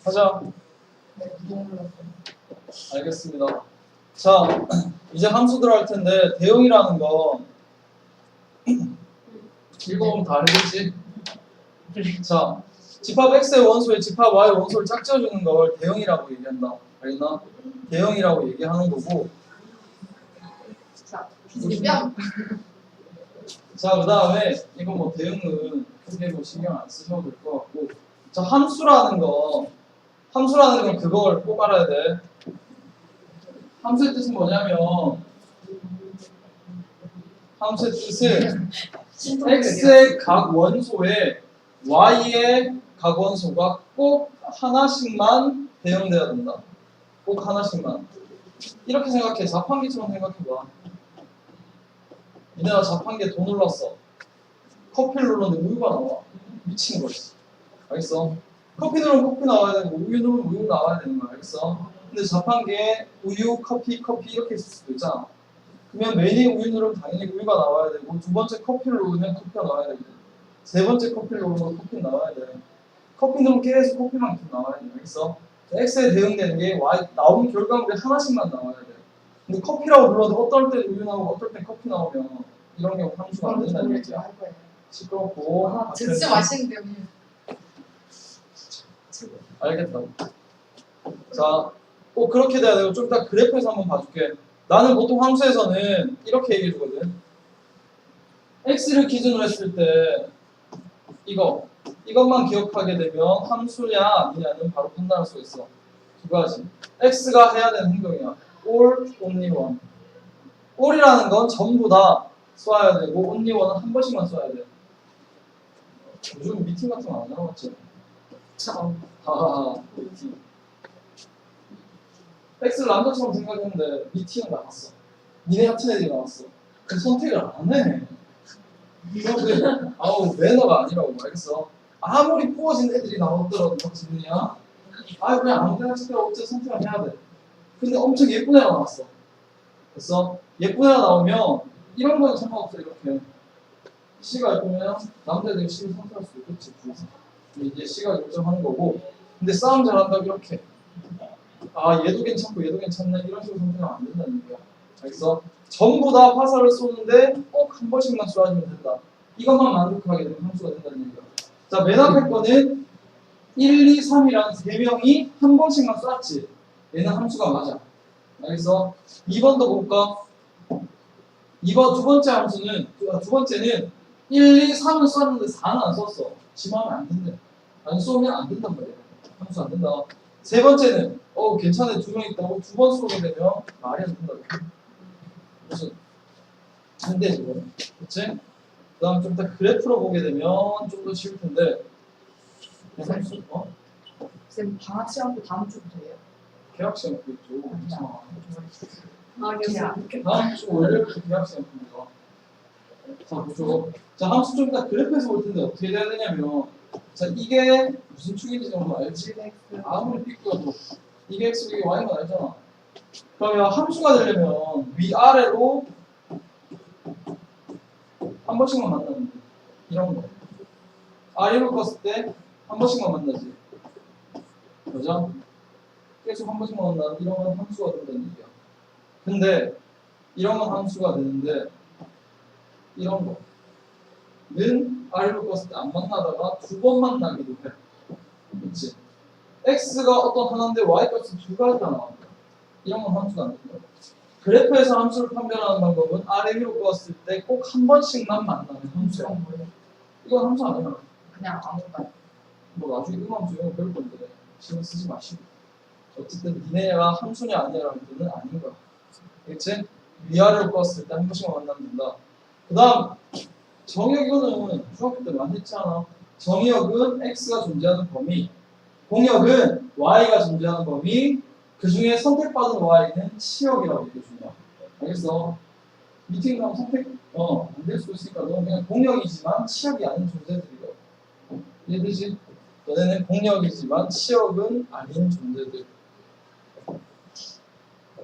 하자. 알겠습니다. 자, 이제 함수 들어갈 텐데 대응이라는 거 읽어보면 다 알겠지? 자, 집합 x의 원소에 집합 y의 원소를 짝지어주는 걸 대응이라고 얘기한다. 알겠나? 대응이라고 얘기하는 거고. 자, 비즈니까 자, 그 다음에 이건 뭐 대응은 크게 뭐 신경 안 쓰셔도 될 것 같고. 자, 함수라는 건 그걸 꼭 알아야 돼. 함수의 뜻은 뭐냐면 함수의 뜻은 x의 각 원소에 y의 각 원소가 꼭 하나씩만 대응돼야 된다. 꼭 하나씩만. 이렇게 생각해. 자판기처럼 생각해봐. 니네가 자판기에 돈 눌렀어. 커피를 눌렀는데 우유가 나와. 미친 거지. 알겠어? 커피 누르면 커피 나와야 되고 우유 누르면 우유 나와야 되는 거야. 알겠어? 근데 자판기에 우유, 커피 이렇게 있을 수도 있잖아. 그러면 메인에 우유 누르면 당연히 우유가 나와야 되고 두 번째 커피를 누르면 커피가 나와야 되고 세 번째 커피를 누르면 커피 나와야 돼. 커피 누르면 계속 커피만 계속 나와야 돼. 알겠어? X에 대응되는 게 Y 나오는 결과물이 하나씩만 나와야 돼. 근데 커피라고 불러도 어떨 때 우유 나오고 어떨 때 커피 나오면 이런 경우 함수가 안 된다는 얘기야. 시끄럽고 진짜 맛있는데 알겠다. 자, 꼭 그렇게 돼야 되고 좀 이따 그래프에서 한번 봐줄게. 나는 보통 함수에서는 이렇게 얘기해 주거든. x를 기준으로 했을 때 이것만 기억하게 되면 함수냐 아니냐는 바로 판단할 수 있어. 두 가지. x가 해야 되는 행동이야. all, only one. all이라는 건 전부 다 써야 되고 only one은 한 번씩만 써야 돼. 요즘 미팅 같은 거 안 나왔지? 미팅. X를 남자처럼 생각했는데 미팅은 나왔어. 니네 같은 애들이 나왔어. 그 선택을 안 해. 그런데 매너가 아니라고 알겠어. 아무리 부어진 애들이 나왔더라도 지느냐? 그냥 아무 데나 진짜 어째 선택을 해야 돼. 근데 엄청 예쁜 애가 나왔어. 됐어? 예쁜 애가 나오면 이런 거는 상관없어. 이렇게 C가 예쁘면 남자들이 C를 선택할 수 있겠지. 근데 이제 C가 결정하는 거고. 근데 싸움 잘한다고 이렇게 얘도 괜찮고 얘도 괜찮네 이런 식으로 선택하면 안 된다는 얘기야. 알겠어? 전부 다 화살을 쏘는데 꼭 한 번씩만 쏘아주면 된다. 이것만 만족하게 되면 함수가 된다는 얘기야. 자, 맨 앞에 거는 1, 2, 3이라는 세 명이 한 번씩만 쐈지. 얘는 함수가 맞아. 알겠어? 2번도 볼까? 2번 두 번째 함수는 두 번째는 1, 2, 3은 쐈는데 4는 안 썼어. 지마하면 안 된대. 안 쏘면 안 된단 말이야. 함수 안 된다. 세 번째는 괜찮네. 두 명 있다고 두 번 쏘게 되면 말이 안 된다고. 무슨 안 돼 지금. 그치? 그 다음 좀 이따 그래프로 보게 되면 좀 더 쉬울 텐데 함수 쌤 방학 시간도 다음 주부터예요? 계약 시간 풀겠죠. 그냥 다음 주 월요일부터 계약 시간 풉니다. 자 보죠. 자 함수 좀 이따 그래프에서 볼 텐데 어떻게 돼야 되냐면 자 이게 무슨 축인지 정도 알지? 아무리 삐꾸여도 이게 x 이게 y가 알잖아. 그러면 함수가 되려면 위아래로 한 번씩만 만나면 돼. 이런 거. 아래로 껐을 때 한 번씩만 만나지. 그죠? 계속 한 번씩만 만나면 이런 건 함수가 된다는 얘기야. 근데 이런 건 함수가 되는데 이런 거는 아래로 껐을 때 안 만나다가 두 번 만나기도 해. 그렇지? x가 어떤 하나인데 y 값은 두 가지가 나와. 이런 건 함수가 안 된다. 그래프에서 함수를 판별하는 방법은 아래 위로 껐을 때 꼭 한 번씩만 만나는 함수야. 이건 함수 아니야. 그냥 아무것도 뭐 나중에 음함수 이런 거 배울 건데 신경 쓰지 마시고. 어쨌든 니네가 함수냐 아니냐라는 뜻은 아닌 거야. 그렇지? 위아래로 껐을 때 한 번씩만 만나면 된다. 그 다음 정의역 이거는 중학교 때 많이 했잖아. 정의역은 x가 존재하는 범위, 공역은 y가 존재하는 범위, 그 중에 선택받은 y는 치역이라고 얘기해준다. 알겠어? 미팅 가면 선택 안 될 수도 있으니까 너는 그냥 공역이지만 치역이 아닌 존재들이고. 이해되지? 너네는 공역이지만 치역은 아닌 존재들.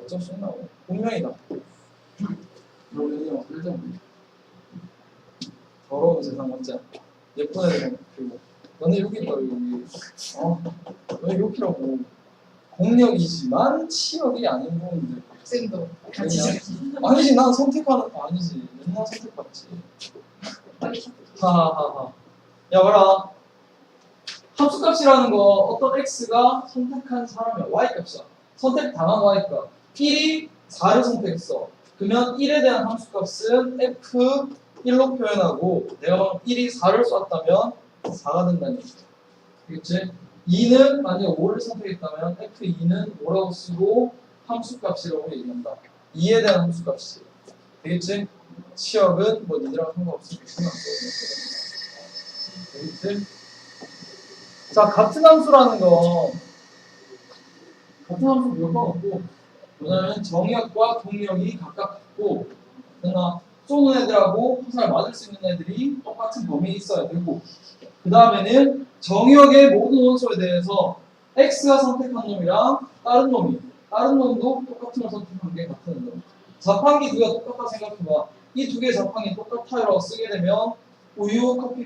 어쩔 수 있나? 공명이다. 그러면 어떨 더러운 세상 맞지? 예쁜 애들 그리고 너네 여기 있다 여기. 너네 여기라고. 공력이지만 치역이 아닌 부분들. 쌤도 같이 아니지 난 선택하는 아니지 맨날 선택받지. 하하하하. 야 봐라. 함수값이라는 거 어떤 x가 선택한 사람이야. y값이야. 선택당한 y값. 1이 4를 선택했어. 그러면 1에 대한 함수값은 f1로 표현하고 내가 방금 1이 4를 쐈다면 4가 된다는 얘기야. 알겠지? 2는 만약에 5를 선택했다면 f2는 뭐라고 쓰고 함수값이라고 얘기한다. 2에 대한 함수값이. 되겠지? 치역은 뭐 니들하고 상관없으니까 신경 안 써도 되겠지? 자, 같은 함수라는 거 같은 함수 몇 번 없고 뭐냐면 정역과 동력이 각각 같고 그러나 쏘는 애들하고 화살 맞을 수 있는 애들이 똑같은 범위에 있어야 되고 그 다음에는 정역의 모든 원소에 대해서 x가 선택한 놈이랑 다른 놈도 똑같은 걸 선택한 게 같은 놈. 자판기 두 개가 똑같다 생각해봐. 이 두 개의 자판기 똑같아요라고 쓰게 되면 우유, 커피,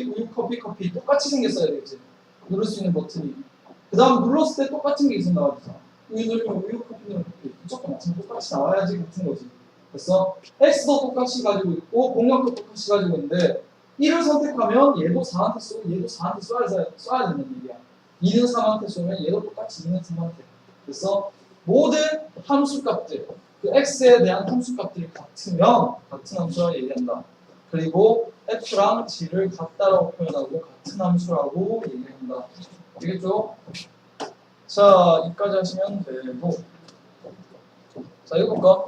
우유, 커피 똑같이 생겼어야 되겠지. 누를 수 있는 버튼이. 그 다음 눌렀을 때 똑같은 게 계속 나와주잖아. 우유 누르면 우유, 커피 누르면 커피. 무조건 마찬가지 똑같이 나와야지 같은 거지. 그래서 x도 똑같이 가지고 있고 공력도 똑같이 가지고 있는데 1을 선택하면 얘도 4한테 쏘고 얘도 4한테 쏴야 된다는 얘기야. 2는 3한테 쏘면 얘도 똑같이 2는 3한테. 그래서 모든 함수값들, 그 x에 대한 함수값들이 같으면 같은 함수라고 얘기한다. 그리고 f랑 g를 같다라고 표현하고 같은 함수라고 얘기한다. 알겠죠? 자, 여기까지 하시면 되고. 자, 이거 볼까?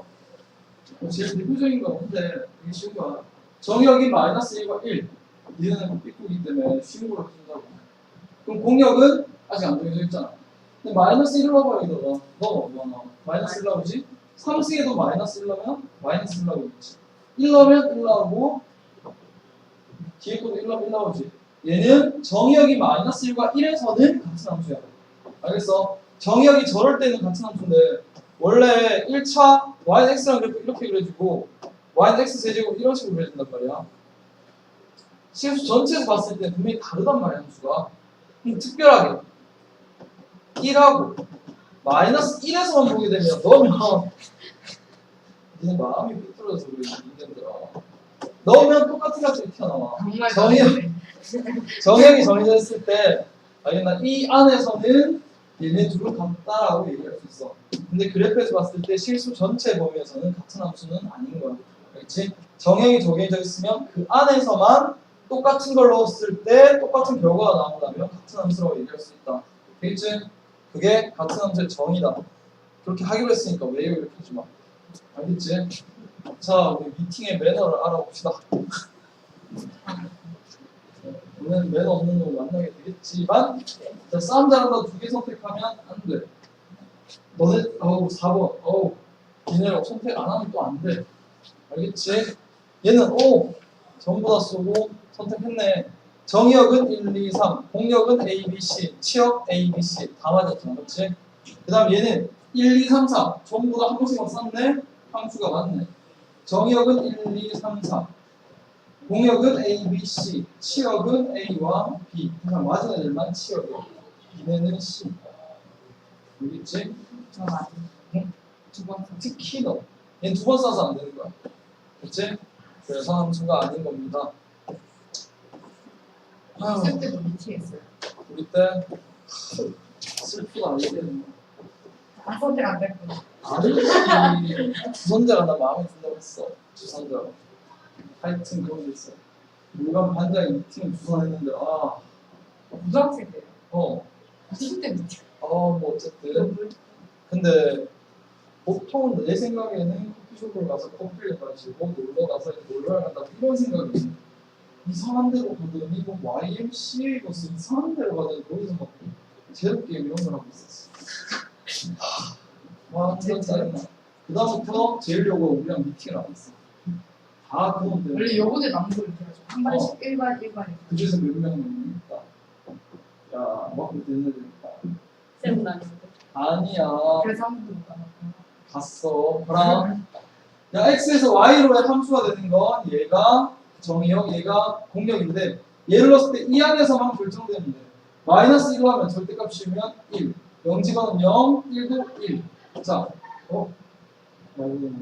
제일 대표적인 거 근데 되게 쉬운 거야. 정역이 -1과 1. 얘는 삐꾸기 때문에 쉬운 걸로 해준다고. 그럼 공역은 아직 안 정해져 있잖아. 근데 -1 넣어봐 여기다가. 넣어. -1 나오지? 3승에도 -1 넣으면 -1 나오겠지. 1 넣으면 1 나오고 뒤에 것도 1 넣으면 1 나오지. 얘는 정역이 -1과 1에서는 같은 함수야. 알겠어? 정역이 저럴 때는 같은 함수인데 원래 1차 y는 x랑 그래프 이렇게 그려지고 y는 x 세제곱 이런 식으로 그려진단 말이야. 실수 전체에서 봤을 때 분명히 다르단 말이야 함수가. 근데 특별하게 1하고 -1에서만 보게 되면 넣으면 니네 마음이 삐뚤어져서 그래 인간들아. 넣으면 똑같은 값들이 튀어나와. 정역이 정해져 있을 때 알겠나? 이 안에서는 얘네 둘은 같다라고 얘기할 수 있어. 근데 그래프에서 봤을 때 실수 전체 범위에서는 같은 함수는 아닌 거야. 그렇지? 정형이 정해져 있으면 그 안에서만 똑같은 걸 넣었을 때 똑같은 결과가 나온다면 같은 함수라고 얘기할 수 있다. 되겠지? 그게 같은 함수의 정의다. 그렇게 하기로 했으니까 왜 이렇게 하지 마. 알겠지? 자, 우리 미팅의 매너를 알아봅시다. 오늘 매너 없는 놈 만나게 되겠지만 자, 싸움 잘한다 2개 선택하면 안 돼. 너네 4번 니네 선택 안 하면 또 안 돼. 알겠지? 얘는 전부 다 쏘고 선택했네. 정역은 1, 2, 3, 공역은 A, B, C, 치역 A, B, C 다 맞았잖아. 그렇지? 그 다음 얘는 1, 2, 3, 4 전부 다 한 번씩만 쐈네. 함수가 맞네. 정역은 1, 2, 3, 4 공역은 A, B, C, 치역은 A와 B. 그냥 맞은 애들만 치역이야. 얘네는 C. 알겠지? 응? 특히 너. 얘는 2번 써서 안 되는 거야. 그치? 그래서 함수가 아닌 겁니다. 쌤 때도 미팅했어요. 우리 때 슬프다 알겠는 아 선택 안 됐구나. 아니지. 주선자가 나 마음에 든다고 했어. 주선자가. 하여튼 그런 게 있어. 물감 반장이 미팅을 주선했는데 고등학생 때요. 무슨 때 미팅? 뭐 어쨌든 근데 보통은 내 생각에는 커피숍을 가서 커피를 마시고 놀러 가서 놀러 간다 이런 생각이 이상한 데로 가더니 뭐 YMCA 가서 이상한 데로 가더니 거기서 막 제로게임 이런 걸 하고 있었어. 와 진짜 짜증나. 그 다음부터 제일요가 우리랑 미팅을 안 했어. 다 그놈 때문에. 원래 요거제 남들이 돼가지고 한 발씩 1발. 그 중에서 몇 명은 있다. 야 막고 되는 애들 있다. 쌤은 아닌데. 아니야. 그래서 한 번도 못 가봤고. 봤어. 봐라. 야, x에서 y로의 함수가 되는 건 얘가 정의역, 얘가 공역인데 얘를 넣었을 때 이 안에서만 결정되는데 마이너스 1로 하면 절대값 씌우면 1 0집어는 0, 1도 1 자,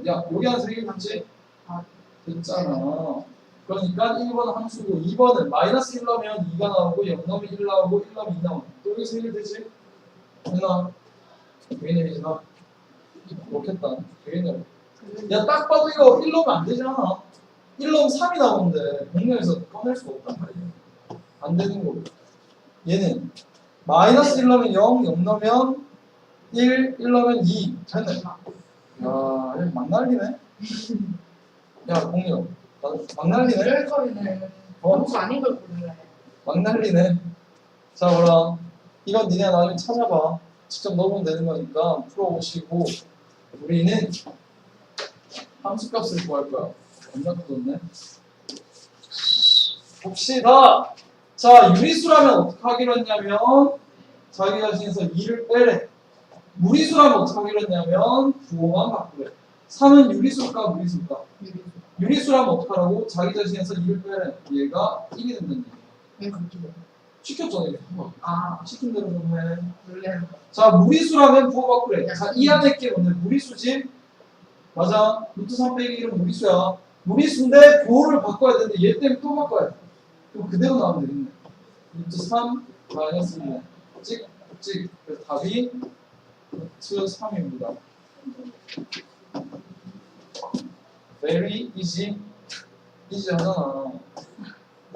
야 여기 안에서 해결됐지? 아, 됐잖아. 그러니까 1번은 함수고 2번은 마이너스 1 넣으면 2가 나오고 0 넣으면 1 나오고 1 넣으면 2 나오고 또 여기서 해결되지? 되나? 되게 내리지나? 그렇겠다. 되게 내려. 야 딱 봐도 이거 1 넣으면 안 되잖아. 1 넣으면 3이 나오는데 공면에서 꺼낼 수가 없단 말이야. 안 되는 거고. 얘는 마이너스 1 넣으면 0, 0 넣으면 1, 1 넣으면 2. 됐네. 야, 얘 막 날리네. 야, 공룡. 막 날리네. 이럴 거면은 함수 아닌 걸 고르래. 막 날리네. 자, 그럼 이건 니네 나중에 찾아봐. 직접 넣으면 되는 거니까 풀어보시고 우리는 함수값을 구할 거야. 얼마 줬네. 봅시다. 자, 유리수라면 어떻게 하기로 했냐면 자기 자신에서 2를 빼래. 무리수라면 어떻게 하기로 했냐면 부호만 바꾸래. 3은 유리수일까 무리수일까? 유리수라면 어떡하라고? 자기 자신에서 2를 빼래. 얘가 1이 된다는 얘기야. 왜 그렇게 돼? 시켰잖아 이게. 아, 시킨 대로 좀 해. 놀래는 거. 자, 무리수라면 부호 바꾸래. 자, 이 안에 게 오늘 무리수지? 맞아. 루트 3 빼기 1은 무리수야. 무리수인데 부호를 바꿔야 되는데 얘 때문에 또 바꿔야 돼. 그럼 그대로 나오면 되겠네. 루트 3 마이너스 1네. 찍. 그래서 답이 루트 3입니다. Very easy. easy 하잖아.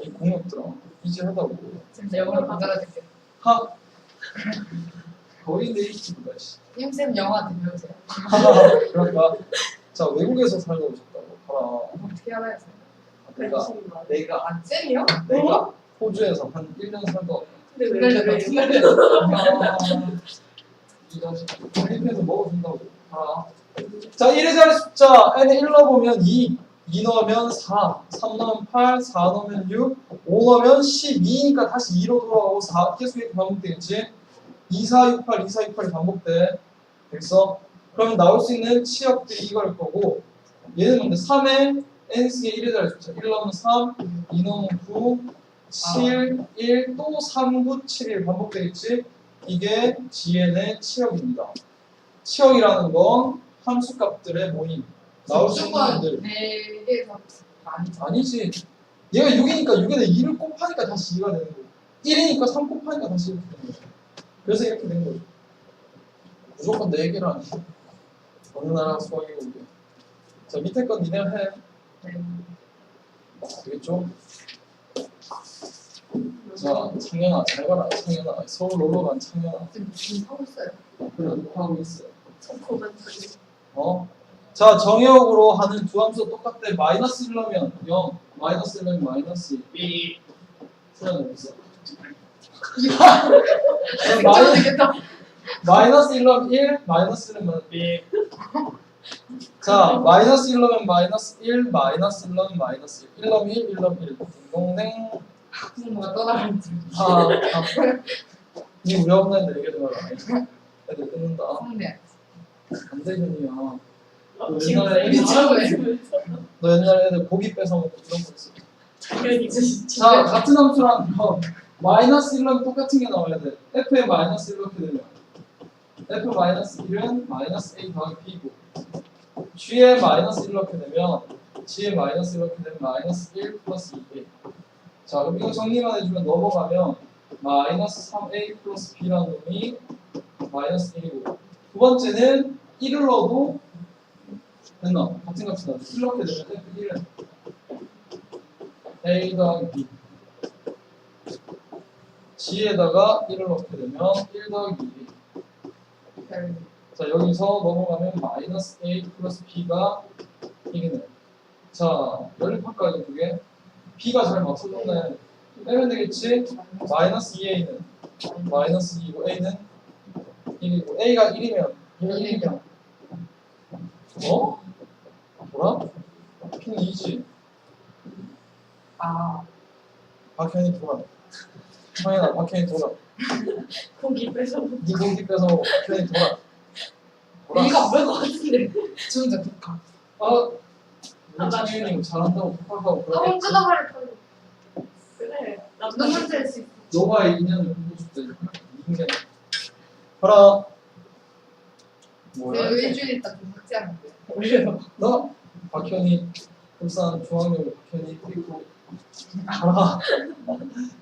이 공역들아. easy 하다고. 진짜 영어로 바꿔줄게. 하. 거의 네이티브다. 씨. 쌤 영어한테 배우세요. 그러니까 자 외국에서 살다 오셨다고 봐라. 어떻게 알아요? 내가 안 쌤이요? 내가 호주에서 한 1년 살다 왔다. 근데 왜 이런 필리핀에서 먹어준다고 봐라. 자 1의 자리 숫자 n에 1 넣어보면 2 넣으면 4 3 넣으면 8 4 넣으면 6 5 넣으면 12니까 다시 2로 돌아가고 4 계속 이렇게 반복되겠지. 2, 4, 6, 8, 2, 4, 6, 8이 반복돼. 됐어? 그러면 나올 수 있는 치역들이 이걸 거고 얘는 뭔데? 3에 n승의 1의 자리 숫자 1 넣으면 3 2 넣으면 9 7, 1, 또 3, 9, 7, 1 반복되겠지? 이게 GN의 치역입니다. 치역이라는 건 함수값들의 모임. 나올 수 있는 분들. 4개에서 많이 아니지. 얘가 6이니까 6에다 2를 곱하니까 다시 2가 되는 거고 1이니까 3 곱하니까 다시 이렇게 되는 거죠. 그래서 이렇게 된 거죠. 무조건 4개를 안 해. 어느 나라 수학이고 이게. 자 밑에 건 니네가 해. 되겠죠? 자, 창현아, 잘 봐라, 창현아. 서울 놀러 간 창현아. 지금 하고 있어요. 그래, 녹화하고 있어. 코멘트. 자, 정의역으로 하는 두 함수 똑같대. 마이너스 1 넣으면 0, 마이너스 1 넣으면 마이너스 2. 수련이 어디 있어? 되겠다. 마이너스 1 넣으면 1, 마이너스 1 넣으면 자, 마이너스 1 넣으면 마이너스 1, 마이너스 1 넣으면 마이너스 1. 1 넣으면 1, 1 넣으면 1. 딩동댕. 부모가 떠나가는지. 이 우리 없는 애들 얘기 좀 하라. 애들 끊는다. 성대. 안 되겠냐. 지금 미쳐버려. 너 옛날에 애들 고기 뺏어 먹고 그런 거 있어. 그러니까 자, 같은 함수라는 건 마이너스 1은 똑같은 게 나와야 돼. f에 마이너스 1 이렇게 되면 f 마이너스 1은 마이너스 a 더하기 b고 g에 마이너스 1 이렇게 되면 g에 마이너스 1 이렇게 되면 마이너스 1 플러스 2a. 자, 그럼 이거 정리만 해주면 넘어가면 마이너스 3a 플러스 b라는 놈이 마이너스 1이고 두 번째는 1을 넣어도 됐나? 같은 값이 나죠. 1 넣게 되면 f1은 a 더하기 b g에다가 1을 넣게 되면 1 더하기 2. 자 여기서 넘어가면 마이너스 a 플러스 b가 이기네. 자 연립합까지 두개 b가 잘 맞춰줬네. 빼면 되겠지? 마이너스 2a는 마이너스 2이고 a는 1이고 a가 1이면 얘가 1이면 어? 뭐라? b는 2지. 박현이 돌아. 황현아 박현이 돌아. 고기 뺏어. 네 고기 뺏어 먹어. 박현이 돌아. 이거 안 뺄 것 같은데. 진짜 독하. 우리 창현이 잘한다고 팍팍하고 그러겠지. 뜯어버릴 뻔. 그래. 나도 문제 수 있어. 너와의 인연을 보고 싶다. 인간. 봐라. 뭐야? 내가 일주일 있다 좀 삭제하면 돼. 올려서. 너 박현이 울산 중앙역 박현이 그리고 봐라.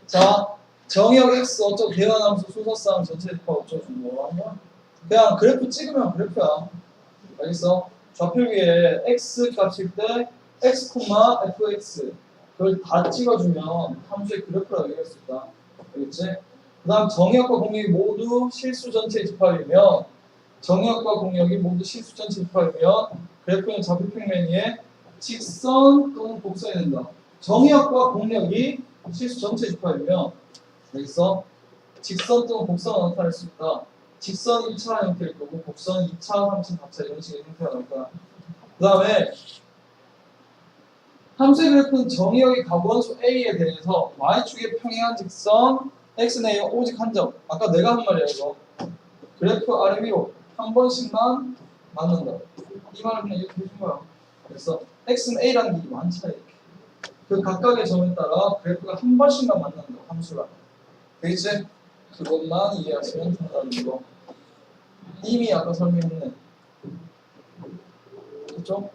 자 정역 x 어쩌고 대화함수 순서상 전체 대파 어쩌고 뭐 하는 거야? 그냥 그래프 찍으면 그래프야. 알겠어? 좌표위에 x 값일 때 x, fx 그걸 다 찍어주면 함수의 그래프라고 얘기할 수 있다. 알겠지? 그 다음 정역과 공역이 모두 실수 전체 집합이면 정역과 공역이 모두 실수 전체 집합이면 그래프는 좌표 평면 위에 직선 또는 곡선이 된다. 정역과 공역이 실수 전체 집합이면 알겠어? 직선 또는 곡선을 나타낼 수 있다. 직선 1차 형태일 거고 곡선 2차, 3차, 4차 이런 식의 형태가 나올 거야. 그 다음에 함수의 그래프는 정의역의 가부원수 A에 대해서 Y축의 평행한 직선 X는 A와 오직 한 점. 아까 내가 한 말이야 이거. 그래프 아래 위로 한 번씩만 맞는다. 이 말을 그냥 이렇게 해준 거야. 그래서 X는 A라는 게 많잖아 이렇게. 그 각각의 점에 따라 그래프가 한 번씩만 만난다. 함수가. 되겠지? 그것만 이해하시면 된다는 거. 이미 아까 설명했네. 그렇죠?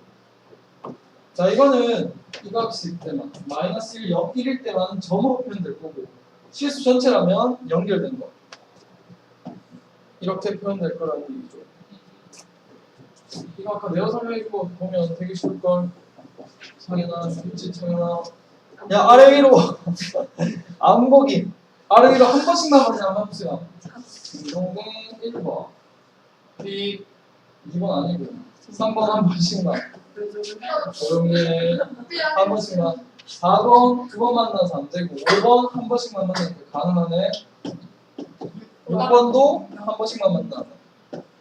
자 이거는 이 값일 때만 마이너스 1, 0, 1일 때만 점으로 표현될 거고 실수 전체라면 연결된 거 이렇게 표현될 거라는 얘기죠. 이거 아까 내가 설명해주고 보면 되게 쉬울걸. 창현아, 있지 창현아. 야 아래 위로 안 보기 아래 위로 한 번씩만 하자 함수야. 동동 1번 픽 2번 아니고 3번 한 번씩만 조용히 한 번씩만 4번 두 번 만나서 안 되고 5번 한 번씩만 만나니까 가능하네. 6번도 한 번씩만 만나네.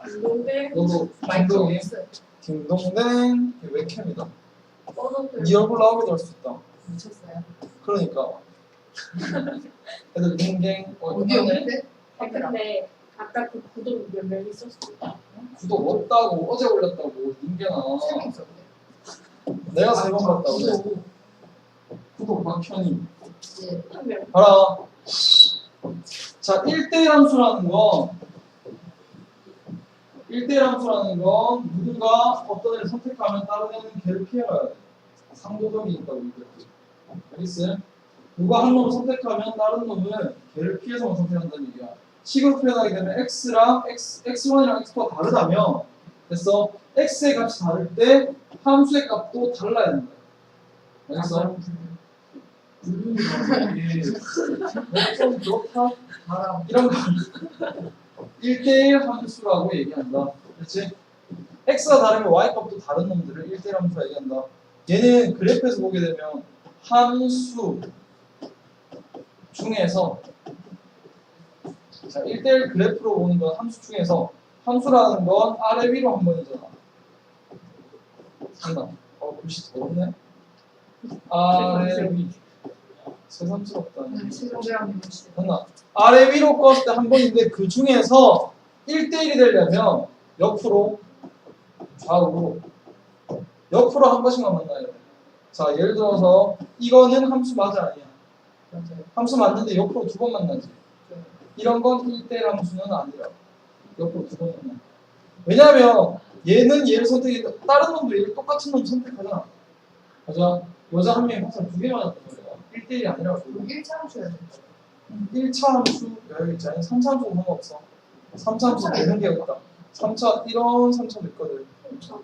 운동대. 너도 마이크 딩동이 없어요. 딩동댕 웹캠이다. 뻗어도. 네 얼굴 나오게도 할 수 있다. 미쳤어요. 그러니까 애들 딩댕 어디 없는데? 근데 아까 그 구독 몇 명 있었어? 구독 없다고 어제 올렸다고 닌게나 세명 있었는데. 내가 3번 봤다고 그래. 구독. 구독 박현이 예. 한 명. 봐라. 자 1대1 함수라는 건 1대1 함수라는 건 누구가 어떤 애를 선택하면 다른 애는 걔를 피해가야 돼. 상도덕이 있다고 얘기했지. 알겠어요? 누가 한 놈을 선택하면 다른 놈은 걔를 피해서만 선택한다는 얘기야. 식으로 표현하게 되면 x랑 x1이랑 x2가 다르다면 됐어? x의 값이 다를 때 함수의 값도 달라야 된다. 알겠어? 좀 그렇다. 바람. 이런 거 1대1 함수라고 얘기한다. 그렇지? x가 다르면 y 값도 다른 놈들을 1대1 함수라 얘기한다. 얘는 그래프에서 보게 되면 함수 중에서 자 1대1 그래프로 보는 건 함수 중에서 함수라는 건 아래 위로 한 번이잖아. 잠깐. 글씨 어렵네. 아래 위. 새삼스럽다. 신동대랑 미치대. 됐나? 아래 위로 껐을 때 한 번인데 그 중에서 1대1이 되려면 옆으로 좌우로 옆으로 한 번씩만 만나야 돼. 자 예를 들어서 이거는 함수 맞아 아니야? 맞아요. 함수 맞는데 옆으로 두 번 만나지. 네. 이런 건 1대1 함수는 아니라 옆으로 두 번 만나. 왜냐면 얘는 얘를 선택해 다른 놈도 얘를 똑같은 놈 선택하잖아. 맞아? 여자 한 명이 항상 두 개 맞았단 말이야. 1대1이 아니라고. 그럼 1차 줘야 된다. 1차 함수 여기 있잖아. 3차 함수 상관없어. 3차 함수 되는 게 있다. 3차 이런 3차도 있거든.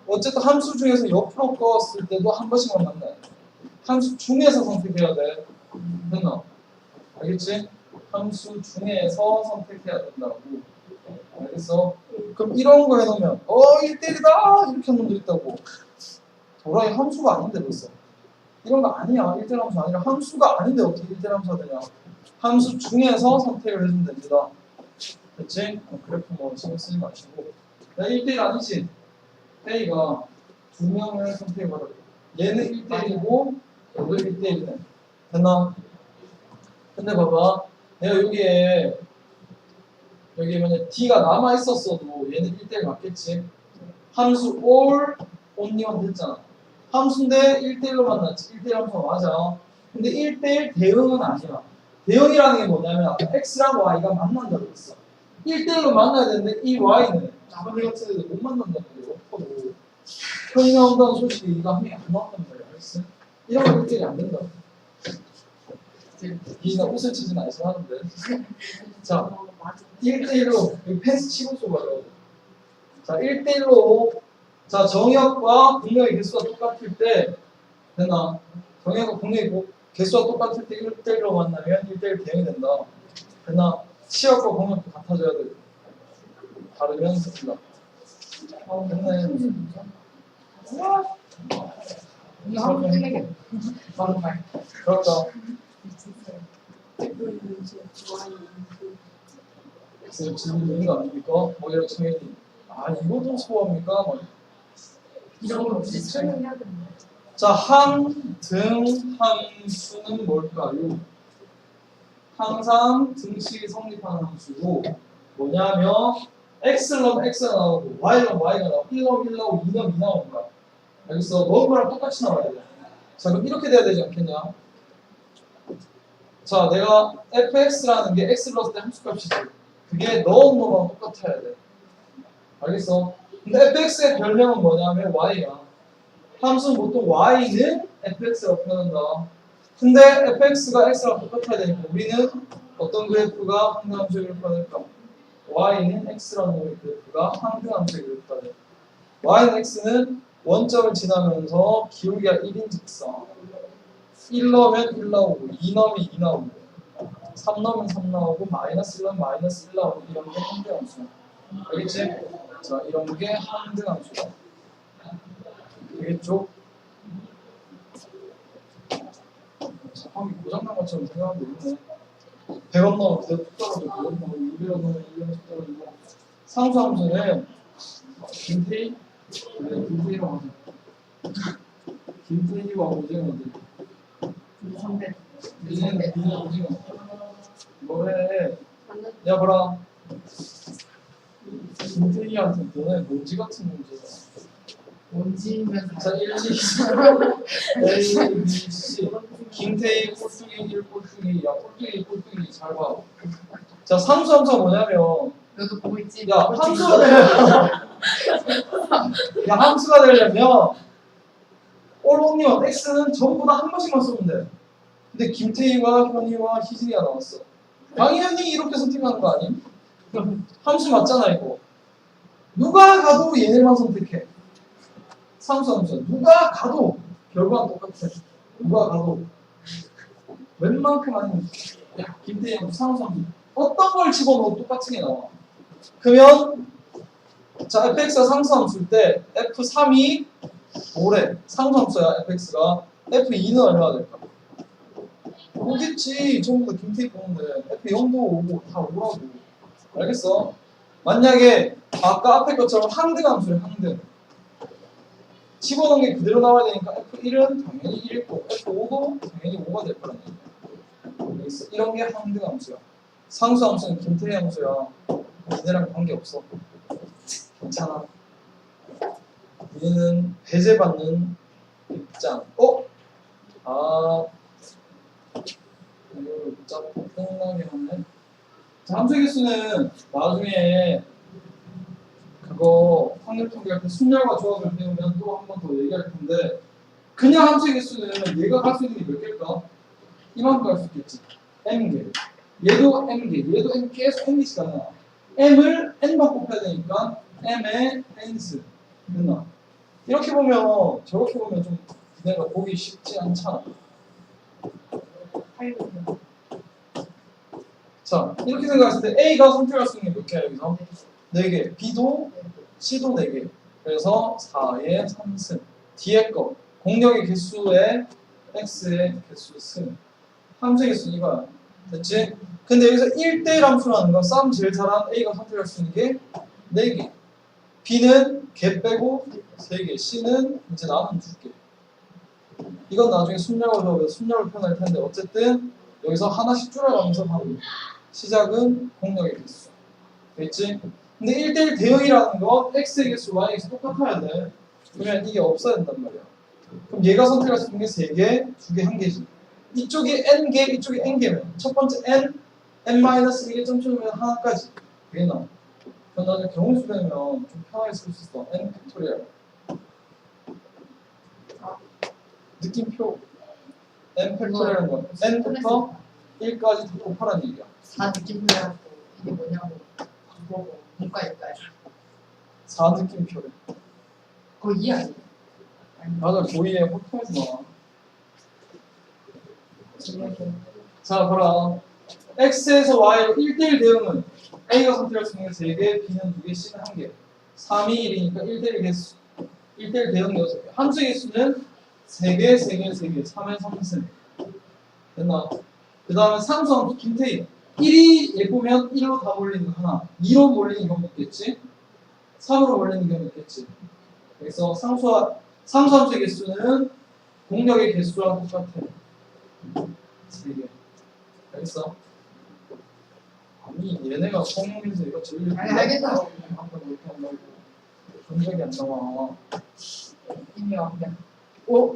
어쨌든 함수 중에서 옆으로 껐을 때도 한 번씩만 만나야 돼. 함수 중에서 선택해야 돼. 됐나? 알겠지? 함수 중에서 선택해야 된다고. 알겠어? 그럼 이런 거 해놓으면 1대1이다 이렇게 하는 놈도 있다고. 도라이 함수가 아닌데 벌써. 이런 거 아니야. 1대1 함수 아니라 함수가 아닌데 어떻게 1대1 함수가 되냐. 함수 중에서 선택을 해주면 됩니다. 그치? 그래프 뭐 신경 쓰지 마시고. 야, 1대1 아니지? A가 두 명을 선택해봐라. 얘는 1대1이고 얘도 1대1이네. 됐나? 근데 봐봐. 내가 여기에 만약 D가 남아있었어도 얘는 1대1 맞겠지? 함수 all, only만 됐잖아. 함수인데 1대1로 만났지. 1대1 함수가 맞아. 근데 1대1 대응은 아니야. 대응이라는 게 뭐냐면 아까 x랑 y가 만난다고 했어. 1대1로 만나야 되는데 이 y는 현이 같은 애들 못 만난단 말이야. 없어도. 현이 나온다는 소식이 이가 함이 안 나온단 말이야. 알겠어? 이런 거 1대1이 안 된다. 이나 웃을 치진 않아서 하는데. 자, 1대1로 여기 펜스 치고 쏘봐요. 자, 1대1로 자, 정역과 공역의 개수가 똑같을 때 됐나? 정역과 공역의 개수가 똑같을 때 1대1로 만나면 1대1 대응이 된다. 됐나? 치역과 공역도 같아져야 돼. 다르면 된다. 됐네. 이거 한번 틀리겠다. 바로 말. 그렇죠. F는 이제 Y 지금 의미가 아닙니까? 뭐 이런 청년이 아 이것도 소화합니까? 막. 이런 걸 혹시 설명해야 되는데. 자, 항, 등, 함수는 뭘까요? 항상 등식이 성립하는 함수고 뭐냐면 x를 넣으면 x가 나오고 y를 넣으면 y가 나오고 1 넣으면 1 나오고 2 넣으면 2 나오는 거야. 알겠어? 넣은 거랑 똑같이 나와야 돼. 자, 그럼 이렇게 돼야 되지 않겠냐? 자, 내가 fx라는 게 x를 넣었을 때 함수값이지. 그게 넣은 거랑 똑같아야 돼. 알겠어? 근데 fx의 별명은 뭐냐면 y야. 함수는 보통 y는 fx라고 표현한다. 근데 fx가 x랑 똑같아야 되니까 우리는 어떤 그래프가 항등함수의 그래프가 될까? y는 x라는 놈의 그래프가 항등함수의 그래프가 돼. y는 x는 원점을 지나면서 기울기가 1인 직선. 1 넣으면 1 나오고 2 넣으면 2 나오고 3 넣으면 3 나오고 마이너스 1 넣으면 마이너스 1 나오고 이런 게 항등함수야. 알겠지? 자, 이런 게 항등함수야. 되겠죠? 자판기 고장난 것처럼 생각하면 되겠네. 100원 넣으면 그대로 툭 떨어지고 200원 넣으면 200원 툭 떨어지고 상수함수는 김태희? 그래, 김태희라고 하자. 김태희와 오징어인데 선배. 니는 오징어 뭐해. 맞는 야 봐라 김태희한테 너네 먼지 같은 문제야. 원지면 자, 1, 2, 3, A, B, C. 김태희, 꼴뚜기, 1, 꼴뚜기. 야, 꼴뚜기 잘 봐. 자, 함수가 뭐냐면, 너도 보고 있지? 야, 함수가 되려면, 야, 함수가 되려면, 올롱님은 X는 전부 다 한 번씩만 쓰면 돼. 근데 김태희와 현이와 희진이가 나왔어. 당연히 이렇게 선택하는 거 아님? 함수 맞잖아, 이거. 누가 가도 얘네만 선택해. 함수 누가 가도 결과는 똑같아. 누가 가도 웬만큼 아니면 야 김태형 상수 어떤 걸 집어넣어도 똑같은 게 나와. 그러면 자 fx가 상수함수일 때 f3이 5래. 상수함수야 fx가. f2는 얼마가 될까? 오겠지. 전부 다 김태희 보는데 f0도 5고 다 5라고. 알겠어? 만약에 아까 앞에 것처럼 항등함수래. 항등. 집어넣은 게 그대로 나와야 되니까 F1은 당연히 1이고 F5도 당연히 5가 될 거란 얘기야. 이런 게 항등함수야. 상수함수는 김태희 함수야. 얘네랑 관계없어. 괜찮아. 얘는 배제받는 입장. 아 이걸 짜고 끝나게 하네. 자, 함수 개수는 나중에 그거 확률 통계할 때 순열과 조합을 배우면 또 한 번 더 얘기할 텐데 그냥 함수 개수는 얘가 갈 수 있는 게 몇 개일까? 이만큼 갈 수 있겠지. m개. 얘도 m개. 얘도 m 계속 n개씩 가잖아. m을 n번 곱해야 되니까 m의 n스. 됐나? 이렇게 보면 저렇게 보면 좀 내가 보기 쉽지 않잖아. 자 이렇게 생각했을 때 A가 선택할 수 있는 게 몇 개야 여기서? 4개. B도 C도 4개. 그래서 4의 3승. 뒤에 거 공역의 개수에 X의 개수 승. 함수의 개수 이거야. 됐지? 근데 여기서 1대1 함수라는 건 싸움 제일 잘하는 A가 선택할 수 있는 게 4개. B는 개 빼고 3개. C는 이제 남은 2개. 이건 나중에 순열과 조합에서 순열을 표현할 텐데 어쨌든 여기서 하나씩 줄여가면서 하는 시작은 공역의 개수. 됐지? 근데 1대1 대응이라는 건 x의 개수, y의 개수 똑같아야 돼. 그러면 이게 없어야 된단 말이야. 그럼 얘가 선택할 수 있는 게 3개, 2개, 1개지. 이쪽이 n개, 이쪽이 n개면 첫 번째 n-1개 점점이면 하나까지 되겠나? 그럼 나중에 경우수 되면 좀 편하게 쓸 수 있어. n 팩토리얼 느낌표 n 팩토리얼은 건 n부터 1까지 다 곱하라는 얘기야. 4 느낌표라고 이게 뭐냐고 보고 문과일까요? 4 느낌표래. 그거 이해 아니에요? 맞아, 고2에 호통에서 나와. 지금 자, 봐라. x에서 y로 1대1 대응은 a가 선택할 수 있는 게 3개, b는 2개, c는 1개. 3, 2, 1이니까 1대1 개수. 1대1 대응 6개. 함수의 개수는 3개, 3개, 3개, 3에 3승. 됐나? 그 다음에 상수 함수 김태희. 1이 예쁘면 1로 다 몰리는 거 하나. 2로 몰리는 경우 있겠지? 3으로 몰리는 경우 있겠지? 그래서 상수 함수의 개수는 공력의 개수랑 똑같아. 3개. 알겠어? 아니 얘네가 성능에서 이거 제일 아니, 알겠어. 한번 이렇게 한다고 전적이 안 나와. 이미 완벽. 어?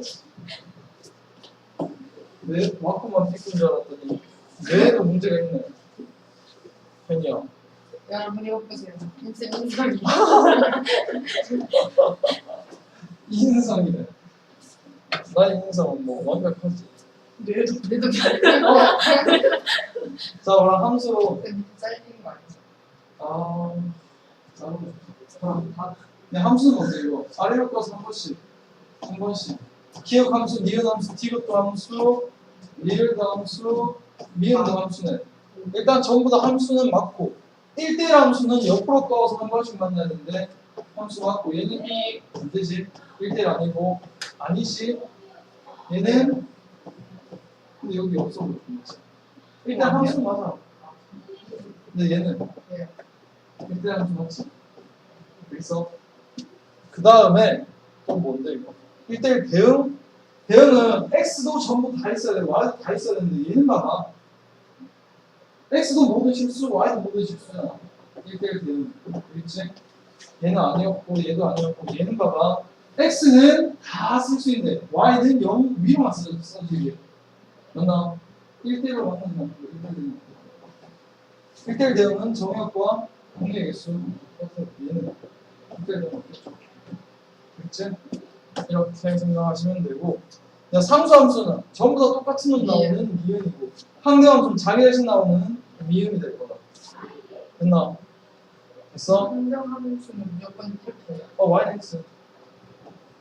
내 와꾸만 찍은 줄 알았더니 뇌에도 문제가 있네. 현이야. 여러분 이거 보세요. 인생 인상이. 인성이네. 나 인성은 뭐 완벽하지. 뇌도 자, 그럼 함수로 밑에 잘리는 거 아니죠? 그냥 함수는 뭐지 이거? 아래로 꺼서 한 번씩 한 번씩 기억 함수, 니은 함수, 디귿도 함수, 리을도 함수, 미음도 함수네. 일단 전부 다 함수는 맞고 1대1 함수는 옆으로 꺼서 한 번씩 만나야 되는데 함수 맞고 얘는 안 되지. 1대1 아니고 아니지. 얘는 근데 여기 없어 보이지. 일단 함수 맞아. 근데 얘는 네. 1대1 함수 맞지. 그래서 그 다음에 또 뭔데 이거? 1대1 대응은 x도 전부 다 있어야 되고 y도 다 있어야 되는데 얘는 봐봐. x도 모든 실수, y도 모든 실수잖아. 1대1 대응. 그렇지? 얘는 아니었고 얘도 아니었고 얘는 봐봐. x는 다 쓸 수 있는데 y는 0 위로만 써지게. 맞나? 1대1로 바꾸는 거 1대1 대응은 정역과 공의 개수 얘는 1대1 대응 없겠죠. 그치? 이렇게 생각하시면 되고 그냥 상수함수는 전부 다 똑같은 놈 나오는 미음이고 항대함수는 자기 대신 나오는 미음이 될 거다. 됐나? 됐어? 한정하는 수는 무조건 이렇게. y는 x.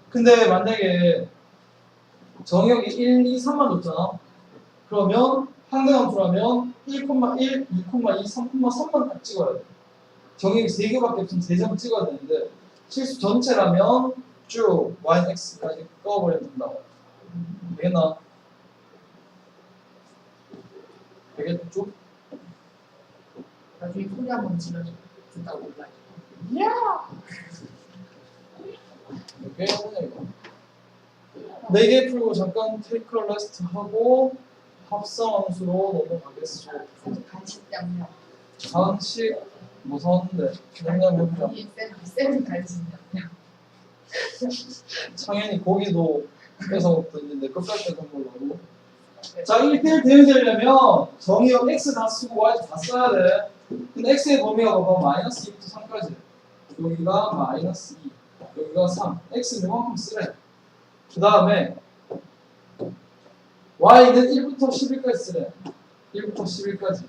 근데 만약에 정역이 1, 2, 3만 줬잖아. 그러면 항대함수라면 1,1, 2,2, 3,3만 딱 찍어야 돼. 정역이 3개밖에 없으면 3점 찍어야 되는데 실수 전체라면 쭉 y는 x까지 꺼버리면 된다고. 되겠나? 되겠죠? 나중에 소리 한번 지르죠. 듣다 올라요. 이렇게 하냐 이거. 4개 풀고 잠깐 테이크 레스트 하고 합성함수로 넘어가겠소. 사실 간식 때문에. 간식 뭐 사왔는데 그냥 해보자. 이 쌤 간식 때문에. 창현이 고기도 뺏어 먹던 데 끝까지 뺏어 먹으려고. 자, 1대1 대응되려면 정의역 x 다 쓰고 y 다 써야 돼. 근데 x의 범위가 봐봐. 마이너스 2부터 3까지. 여기가 마이너스 2. 여기가 3. x는 이만큼 쓰래. 그 다음에 y는 1부터 11까지 쓰래. 1부터 11까지.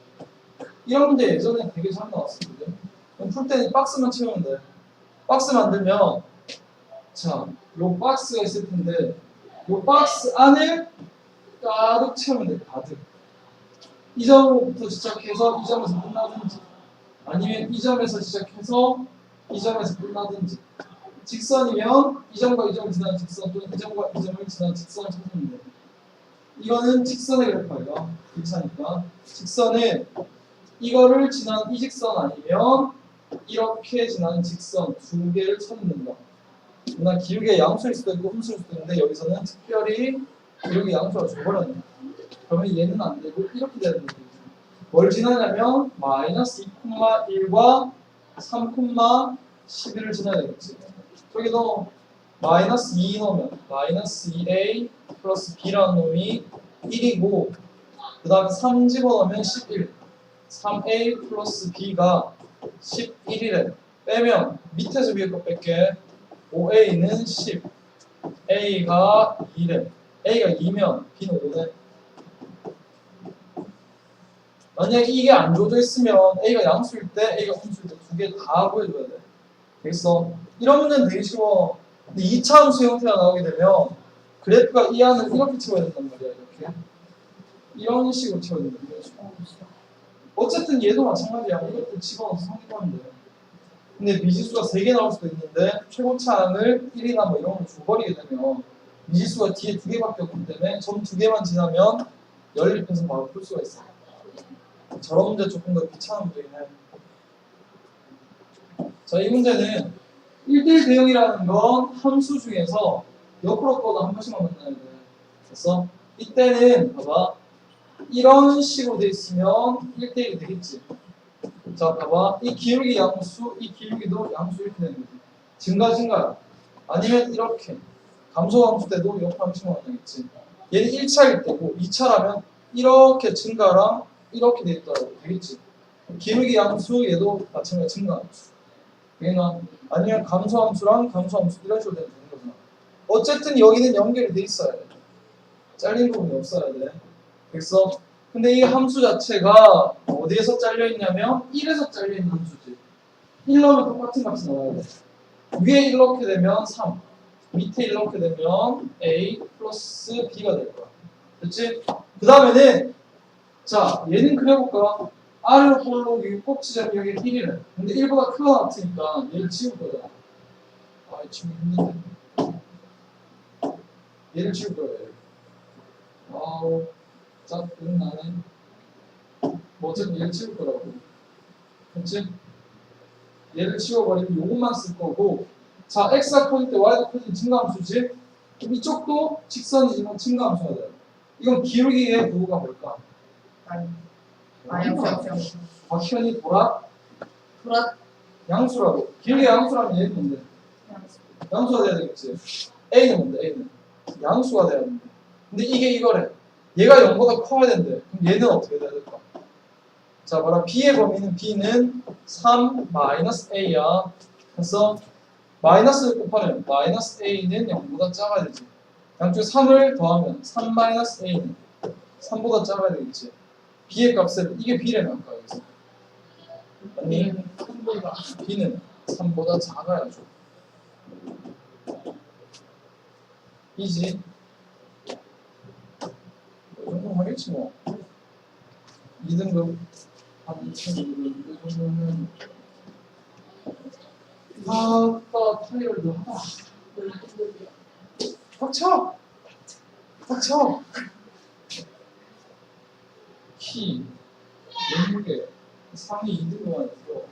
이런 문제 예전에 되게 잘 나왔었거든. 그럼 풀 때는 박스만 채우면 돼. 박스 만들면 자, 요 박스가 있을 텐데 요 박스 안에 가득 채우면 돼. 가득. 이 점부터 시작해서 이 점에서 끝나든지 아니면 이 점에서 시작해서 이 점에서 끝나든지 직선이면 이 점과 이 점을 지나는 직선 또는 이 점과 이 점을 지나는 직선을 찾으면 돼. 이거는 직선의 그래프가 괜찮으니까 직선은 이거를 지나는 이 직선 아니면 이렇게 지나는 직선 두 개를 찾는다. 난 길게 양수일 수도 있고 음수일 수도 있는데 여기서는 특별히 이렇게 양수가 줘버렸네. 그러면 얘는 안 되고 이렇게 되는 거지. 뭘 지나냐면 마이너스 2,1과 3,11을 지나야 되겠지. 저기도 마이너스 2 넣으면 마이너스 2a 플러스 b라는 놈이 1이고 그 다음에 3 집어넣으면 11 3a 플러스 b가 11이래. 빼면 밑에서 위에 거 뺄게. 5a는 10 a가 2래. a가 2면 b는 5네. 만약에 이게 안 줘져 있으면 a가 양수일 때 a가 음수일 때 두 개 다 구해줘야 돼. 되겠어? 이런 문제는 되게 쉬워. 근데 2차 함수 형태가 나오게 되면 그래프가 이 안을 이렇게 채워야 된단 말이야. 이렇게 이런 식으로 채워야 된다. 이런 식으로. 어쨌든 얘도 마찬가지야. 이것도 집어넣어서 성립하면 돼. 근데 미지수가 3개 나올 수도 있는데 최고차항을 1이나 뭐 이런 걸 줘버리게 되면 미지수가 뒤에 2개밖에 없기 때문에 점 2개만 지나면 연립해서 바로 풀 수가 있어. 저런 문제 조금 더 귀찮은 문제긴 해. 자, 이 문제는 1대1 대응이라는 건 함수 중에서 옆으로 꺼도 한 번씩만 만나야 돼. 됐어? 이때는 봐봐. 이런 식으로 돼 있으면 1대1이 되겠지. 자, 봐봐. 이 기울기 양수, 이 기울기도 양수 이렇게 되는 거지. 증가. 아니면 이렇게. 감소 함수 때도 옆으로 한 번씩만 만나겠지. 얘는 1차일 때고 2차라면 이렇게 증가랑 이렇게 돼 있더라고. 되겠지. 기울기 양수 얘도 마찬가지 증가 함수. 얘나 아니면 감소 함수랑 감소 함수 이런 식으로 되는 거잖아. 어쨌든 여기는 연결이 돼 있어야 돼. 잘린 부분이 없어야 돼. 그래서 근데 이 함수 자체가 어디에서 잘려 있냐면 1에서 잘려 있는 함수지. 1 넣으면 똑같은 값이 나와야 돼. 위에 1 넣게 되면 3, 밑에 1 넣게 되면 a 플러스 b가 될 거야. 됐지? 그 다음에는 자 얘는 그려볼까? 아래로 볼록 여기 꼭 지점이 여기 1이래. 근데 1보다 크거나 같으니까 얘를 지울 거야. 아 지우기 힘든데. 얘를 지울 거야. 얘를. 아우 짜증나네. 뭐 어쨌든 얘를 치울 거라고. 그렇지? 얘를 치워버리면 요것만 쓸 거고. 자, x가 커질 때 y가 커질 증가함수지? 그럼 이쪽도 직선이지만 증가함수가 돼요. 이건 기울기의 부호가 뭘까? 곽현이 돌아? 양수라고. 기울기 양수라면 얘는 뭔데? 양수가 돼야 되겠지. a는 뭔데? a는 양수가 돼야 된대. 근데 이게 이거래. 얘가 0보다 커야 된대. 그럼 얘는 어떻게 돼야 될까? 자, 봐라. b의 범위는 b는 3 마이너스 a야. 그래서 마이너스를 곱하면 마이너스 a는 0보다 작아야 되지. 양쪽에 3을 더하면 3 마이너스 a는 3보다 작아야 되겠지. b의 값은 이게 b라는 아까 여기서. 아니, b는 3보다 작아야죠. 이지. 이 정도 하겠지 뭐. 2등급 한 2,000원 이 정도는 아까 타이어도 하다. 닥쳐! 닥쳐! 키, 몸무게, 상위 2등급만 들어.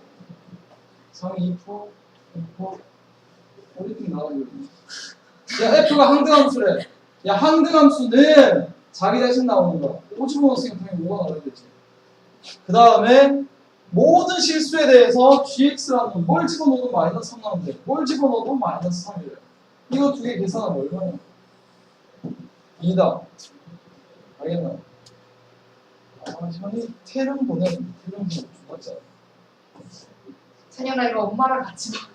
상위 2%, 2%, 어디든 나가요. 야, F가 항등함수래. 야, 항등함수는 자기 자신 나오는 거야. 5 집어넣었으니까 당연히 5가 나와야 되지. 그 다음에 모든 실수에 대해서 gx라는 뭘 집어넣어도 마이너스 3 나오면 돼. 뭘 집어넣어도 마이너스 3이래. 이거 두 개 계산하면 얼마냐? 2다. 알겠나? 형이 태릉 보낸 죽었잖아. 찬영아 이거 엄마랑 같이 봐.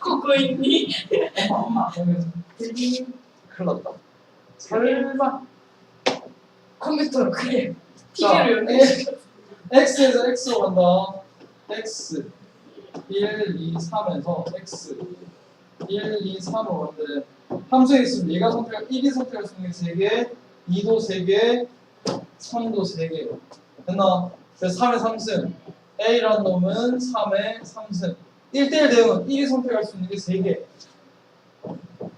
그거 있니? 엄마. 큰일 났다. 설마. 컴퓨터로 그래. 자, TV를 연결해. x에서 x로 간다. x 1, 2, 3에서 x 1, 2, 3으로 간대. 함수에 있으면 얘가 선택할 1이 선택할 수 있는 게 3개, 2도 3개, 3도 3개. 됐나? 그래서 3의 3승. A라는 놈은 3의 3승. 1대1 대응은 1이 선택할 수 있는 게 3개.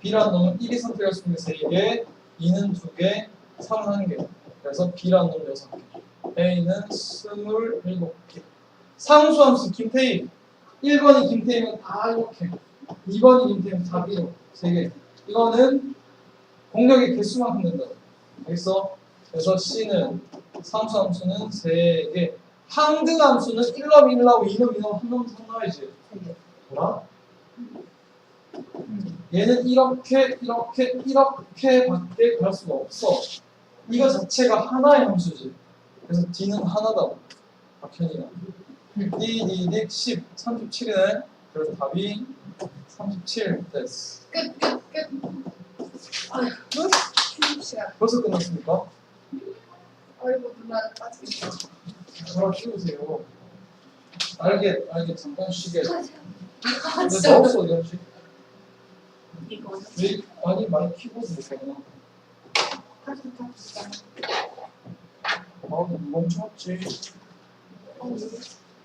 B라는 놈은 1이 선택할 수 있는 게 3개, 2는 2개, 3은 1개. 그래서 B라는 놈은 6개. A는 27개. 상수함수 김태희. 1번이 김태희면 다 이렇게. 2번이 김태희면 다 B로. 3개. 이거는 공격의 개수만큼 된다. 알겠어? 그래서 C는 상수함수는 3개. 항등함수는 1놈 1나오고 2놈 2나오고 1놈 3 나와야지. 뭐라? 얘는 이렇게 밖에 갈 수가 없어. 이거 자체가 하나의 함수지. 그래서 D는 하나다. 박현이가. D, 10, 37이네. 그래서 답이 37 됐어. 끝. 시간. 벌써 끝났습니까? 아이고 누나 빠지겠어. 저랑 키우세요. 알게 잠깐 쉬게. 아 근데 진짜. 넣었어 어디 갔지? 이거 왜 아니 많이 키보드 못하구나. 아 멈춰왔지.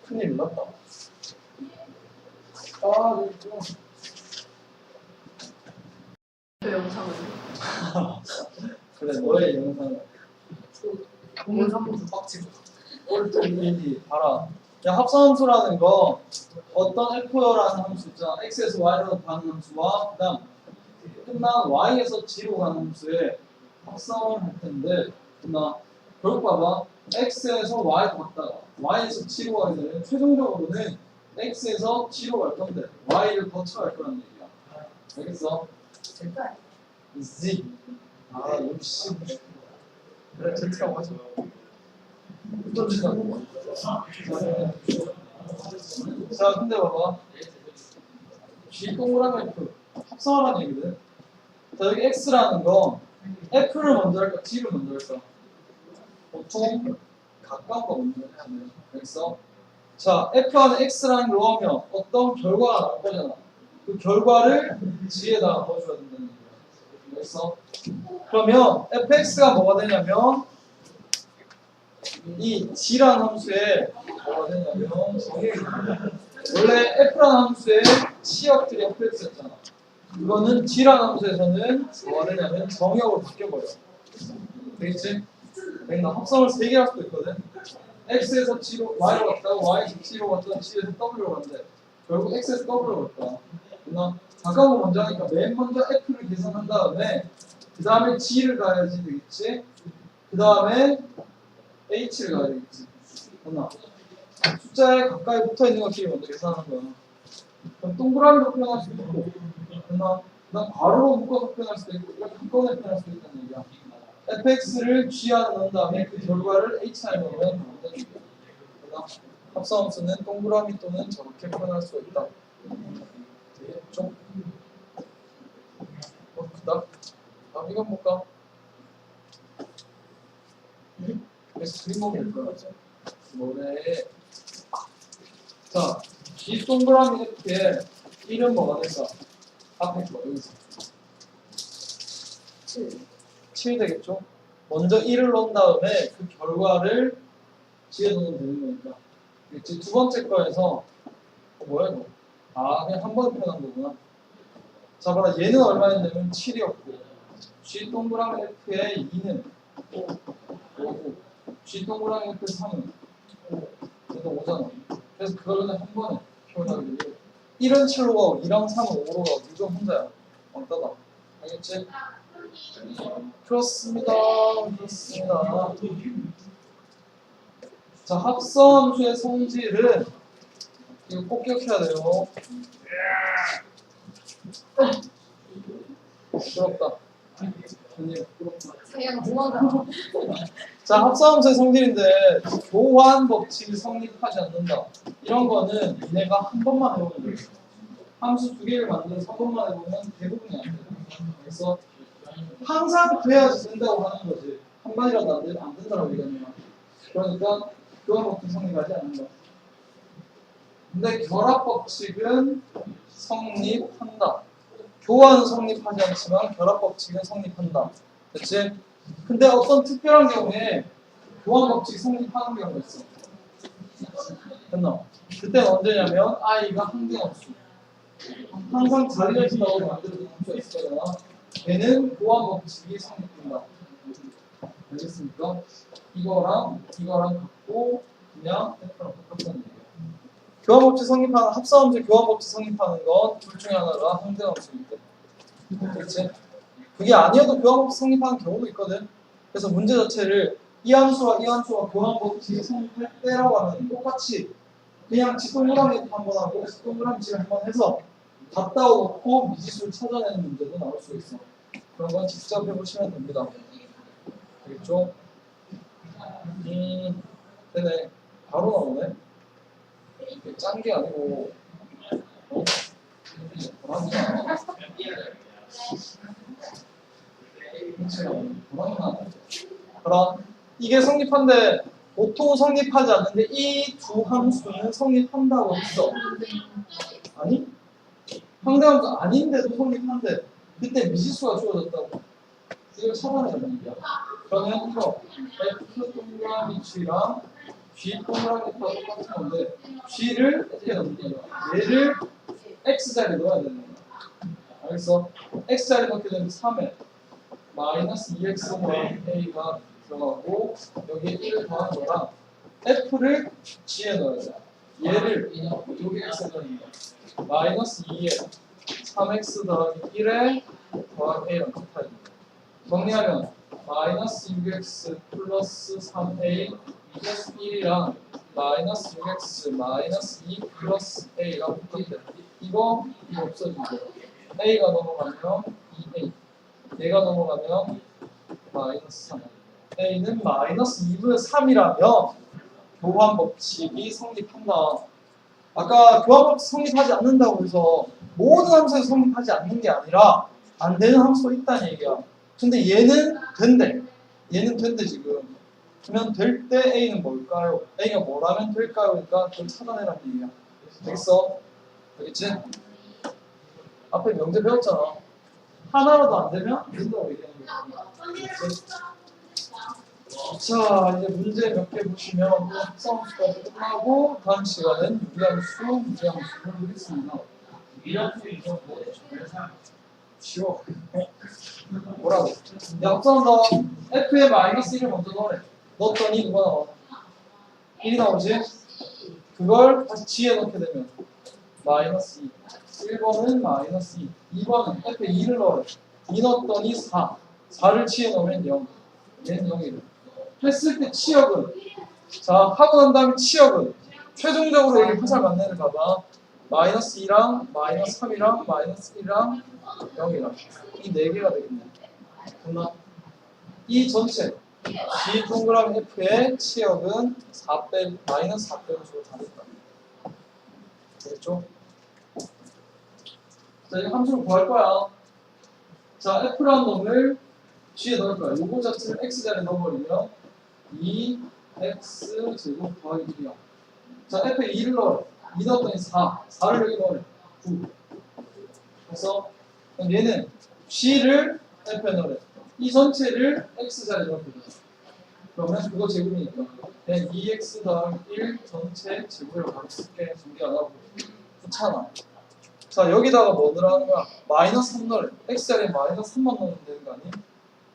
큰일 났다. 아 이거 그 영상을 그래 너의 영상을 오늘 한번 빡치고. 꼴뚜기 봐라. 야 합성함수라는 거 어떤 F라는 함수 있잖아. X에서 Y로 가는 함수와 그다음 끝난 Y에서 G로 가는 함수에 합성을 할 텐데 결국 봐봐. X에서 Y로 갔다가 Y에서 G로 가게 되면 최종적으로는 X에서 G로 갈 건데 Y를 거쳐갈 거란 얘기야. 알겠어? 될까요? Z. 아 역시 그래 Z라고 하지. 또 주다. 자 근데 봐봐. G 동그라미 F 합성하라는 얘기거든. 자 여기 X라는 거 F를 먼저 할까 G를 먼저 할까? 보통 가까운 거 먼저 하잖아요. 그래서 자 F 안에 X라는 걸 넣으면 어떤 결과가 나올 거잖아. 그 결과를 G에다가 넣어줘야 된다는 얘기야. 그래서 그러면 fx가 뭐가 되냐면 이 G라는 함수에 뭐가 되냐면 원래 F라는 함수에 치역들이 fx였잖아. 이거는 G라는 함수에서는 뭐가 되냐면 정역으로 바뀌어버려. 되겠지? 그러니까 합성을 3개 할 수도 있거든. X에서 G로, Y로 갔다가 Y에서 G로 갔다가 G에서 W로 간대. 결국 X에서 W로 갔다. 그러나 가까운 거 먼저 하니까 맨 먼저 F를 계산한 다음에 그 다음에 G를 가야지 되겠지? 그 다음에 H를 가야 되겠지? 됐나? 숫자에 가까이 붙어있는 것끼리 먼저 계산하는 거야. 그럼 동그라미로 표현할 수도 있고 됐나? 난 괄호로 묶어서 표현할 수도 있고 이렇게 한꺼번에 표현할 수도 있다는 얘기야. fx를 g 안에 넣은 다음에 그 결과를 h 안에 넣으면 된다는 얘기야. 됐나? 합성함수는 동그라미 또는 저렇게 표현할 수가 있다. 되겠죠? 그다 다음 이건 볼까? 그래서 그림목일 거야. 뭐래? 자, G 동그라미 F에 1은 뭐가 될까? 앞에 거 여기서 7 되겠죠? 먼저 1을 넣은 다음에 그 결과를 G에 넣으면 되는 거니까. 그치? 두 번째 거에서 뭐야 이거? 아 그냥 한 번에 표현한 거구나. 자 봐라 얘는 얼마였냐면 7이었고 G 동그라미 F의 2는 5고 G 동그라미 F의 3은 얘도 5잖아. 그래서 그걸 그냥 한 번에 표현하게 되고 1은 7로 가고 2랑 3은 5로 가고 이건 혼자야. 왕따다. 알겠지? 그렇습니다. 그렇습니다. 자 합성함수의 성질은 이거 꼭 기억해야 돼요. 부럽다. 언니 부럽다. 그냥 도망가. 자 합성함수의 성질인데 교환 법칙이 성립하지 않는다. 이런 거는 니네가 한 번만 해보면 돼. 함수 두 개를 만들어서 한 번만 해보면 대부분이 안 돼. 그래서 항상 그래야지 된다고 하는 거지. 한 번이라도 안 된다고 얘기하는 그러니까 교환 법칙 성립하지 않는다. 근데 결합 법칙은 성립한다. 교환은 성립하지 않지만 결합 법칙은 성립한다. 그치? 근데 어떤 특별한 경우에 교환 법칙이 성립하는 경우가 있어. 됐나? 그때는 언제냐면 i가 항등함수. 항상 자리가 있다고 만들어진 함수가 있을 거잖아. 얘는 교환 법칙이 성립된다. 알겠습니까? 이거랑 같고 그냥 F랑 똑같다는 얘기야. 교환법칙 성립하는 합성함수 교환법칙 성립하는 건 둘 중에 하나가 항등함수일 때. 그렇지? 그게 아니어도 교환법칙 성립하는 경우도 있거든. 그래서 문제 자체를 이 함수와 교환법칙이 성립할 때라고 하면 똑같이 그냥 직동그라미 한번 하고 직동그라미식을 한번 해서 다 따오놓고 미지수를 찾아내는 문제도 나올 수 있어. 그런 건 직접 해보시면 됩니다. 되겠죠? 되네. 바로 나오네. 짠 게 아니고 보람이나 그럼 이게 성립한데 보통 성립하지 않는데 이 두 함수는 성립한다고 했어. 아니? 상대함수 아닌데도 성립한데 그때 미지수가 주어졌다고. 이걸 찾아내는 얘기야. 그러면 이거 F 동그라미 G랑 G 동그라미가 똑같은 건데 G를 어떻게 넣는 거야? 얘를 X자리에 넣어야 되는 거야. 알겠어? X자리에 넣게 되면 3에 마이너스 2X랑 A가 들어가고 여기에 1을 더한 거랑 F를 G에 넣어야 돼. 얘를 여기 X에 넣는 거야. 마이너스 2에 3X 더하기 1에 더하기 A랑 같아야 돼. 정리하면 마이너스 6x 플러스 3a 플러스 1이랑 마이너스 6x 마이너스 2 플러스 a랑 똑같아. 이거 없어지고 a가 넘어가면 2a 얘가 넘어가면 마이너스 3 a는 마이너스 2분의 3이라면 교환 법칙이 성립한다. 아까 교환 법칙 성립하지 않는다고 해서 모든 함수에서 성립하지 않는 게 아니라 안 되는 함수가 있다는 얘기야. 근데 얘는 된대. 얘는 된대 지금. 그러면 될 때 A는 뭘까요? A가 뭐라면 될까요? 그러니까 그걸 찾아내라는 얘기야. 되겠어? 알겠지? 앞에 명제 배웠잖아. 하나라도 안 되면 안 된다고 얘기하는 거야. 자, 이제 문제 몇 개 보시면 합성함수까지 끝나고 다음 시간엔 유리함수, 무리함수를 보겠습니다. 유리함수 이런 거 쉬워. 뭐라고? 야, 합성한다. F에 마이너스 1을 먼저 넣으래. 넣었더니 누가 나와? 1이 나오지? 그걸 다시 G에 넣게 되면 마이너스 2. 1번은 마이너스 2. 2번은 F에 2를 넣으래. 2 넣었더니 4. 4를 G에 넣으면 0. 얘는 0이래. 했을 때 치역은 자, 하고 난 다음에 치역은 최종적으로 여기 화살 맞는 봐봐. 마이너스 2랑 마이너스 3이랑 마이너스 1이랑 0이랑 이 4개가 되겠네. 됐나? 이 전체 G 동그라미 F의 치역은 4 빼, 마이너스 4 빼고 주고 다 됐다. 되겠죠? 자, 이거 함수를 구할 거야. 자, F라는 놈을 G에 넣을 거야. 요거 자체를 X자리에 넣어버리면 2X 제곱 더하기 1이야. 자, F에 2를 넣어래. 2 넣었더니 4. 4를 여기 넣어래. 9. 그래서 얘는 G를 F에 넣으래. 이 전체를 X자리에 넣게 돼. 그러면 그거 제곱이니까 그냥 2X 더하기 1 전체 제곱을 바로 쓸게. 준비 안 하고 좋잖아. 자, 여기다가 뭐 넣으라는 거야? 마이너스 3 넣으래. X자리에 마이너스 3만 넣으면 되는 거 아니?